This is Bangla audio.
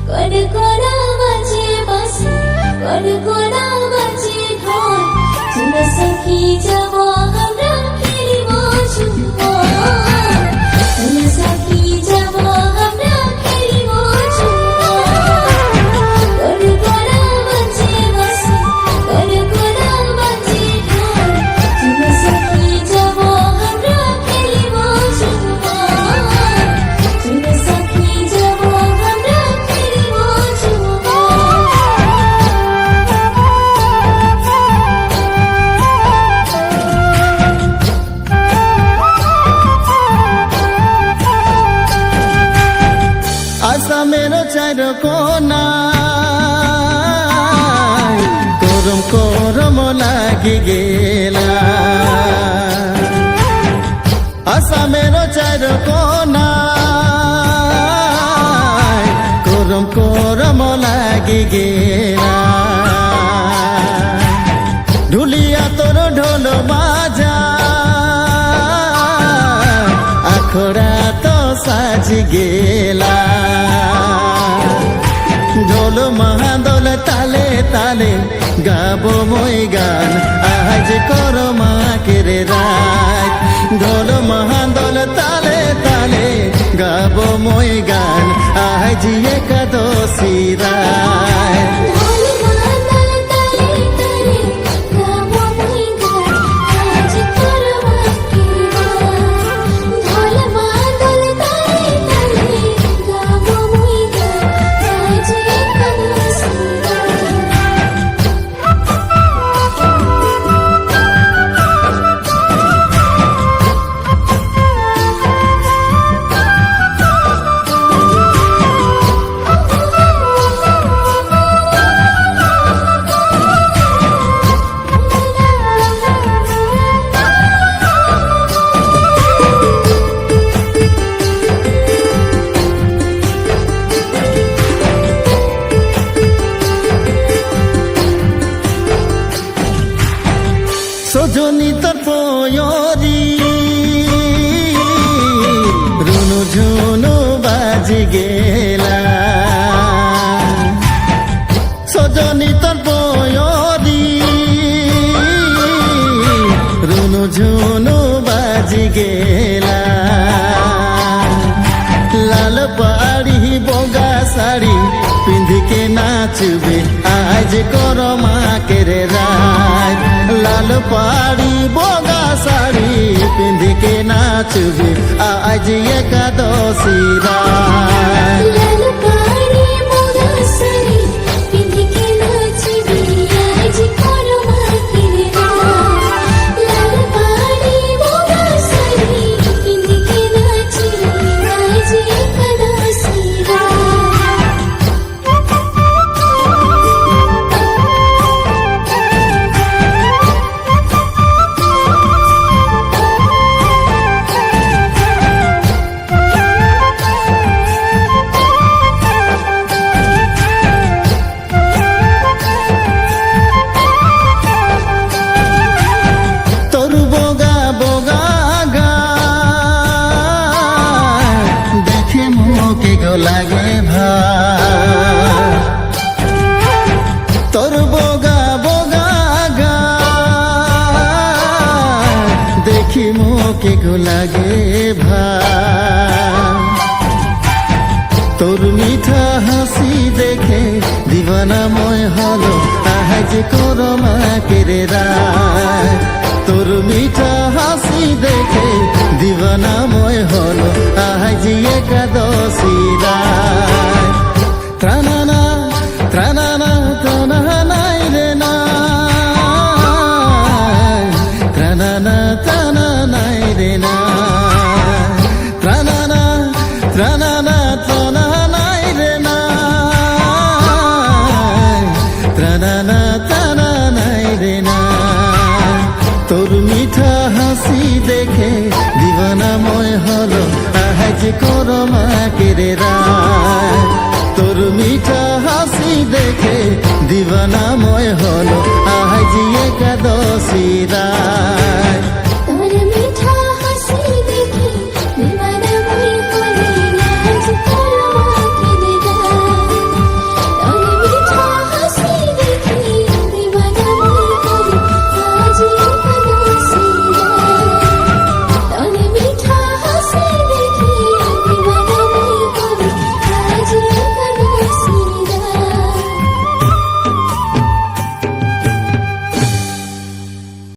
কড়কড়া বাজে বাঁশি, কড়কড়া বাজে ঢোল, চল সখী যাব আমরা খেলিব ঝুমর, চল সখী যাব আমরা খেলিব ঝুমর। কড়কড়া বাজে বাঁশি, কড়কড়া বাজে ঢোল, চল সখী যাব আমরা খেলিব ঝুমর, চল সখী যাব আমরা খেলিব ঝুমর। আসামের চার কোনা করম করম লাগি গেলা, আসামের চার কোনা করম করম লাগি গেলা। ঢুলিয়া তোর ঢোল বাজা আখড়া তো সাজি গেলা, ঢোল মহাদল তালে তালে গাবো মই গান আজ করো মাকের রাত। ঢোল মহাদল তালে তালে গাবো মই গান আজ একাদশী রাত। ঢোল মাদল তালে তালে গাবো মই গান আজ করো মাকের রাত। ঢোল মাদল তালে তালে গাবো মই গান আজ একাদশী রাত। সজনী তোর পয়রি রুনু ঝুনু বাজি গেলা, সজনী তোর পয়রি রুনু ঝুনু বাজি গেলা। লাল পাড়ি বগা শাড়ি পিন্ধিকে নাচবে আজ কর মাকের রাত। লাল পাড়ি বগা শাড়ি পিন্ধিকে নাচবে আজ একাদশী রাত। লাল পাড়ি বগা শাড়ি পিন্ধিকে নাচবে আজ করো মাকের রাত। লাল পাড়ি বগা শাড়ি পিন্ধিকে নাচবে আজ একাদশী রাত। তোর বগা বগা গা দেখে মুখে গো লাগে ভা, তোর বগা বগা গা দেখি মুখে গো লাগে ভা। তোর মিঠা হাসি দেখে দিবানাময় হলো আজ করো মাকের রাত। তোর মিঠা হাসি দেখে দিবানাময় হলো আজ একাদশী রাত। ত্রানানা ত্রানানা ত্রানানাই রে না, ত্রানানা ত্রানানাই রে না, ত্রানানা ত্রানানা ত্রানানাই রে না, ত্রানানা ত্রানানাই রে না। তোর মিঠা হাসি দেখে দিবানাময় হলো আজ করো মাকের রাত। তোর মিঠা হাসি দেখে দিবানাময় হলো আজ একাদশী রাত।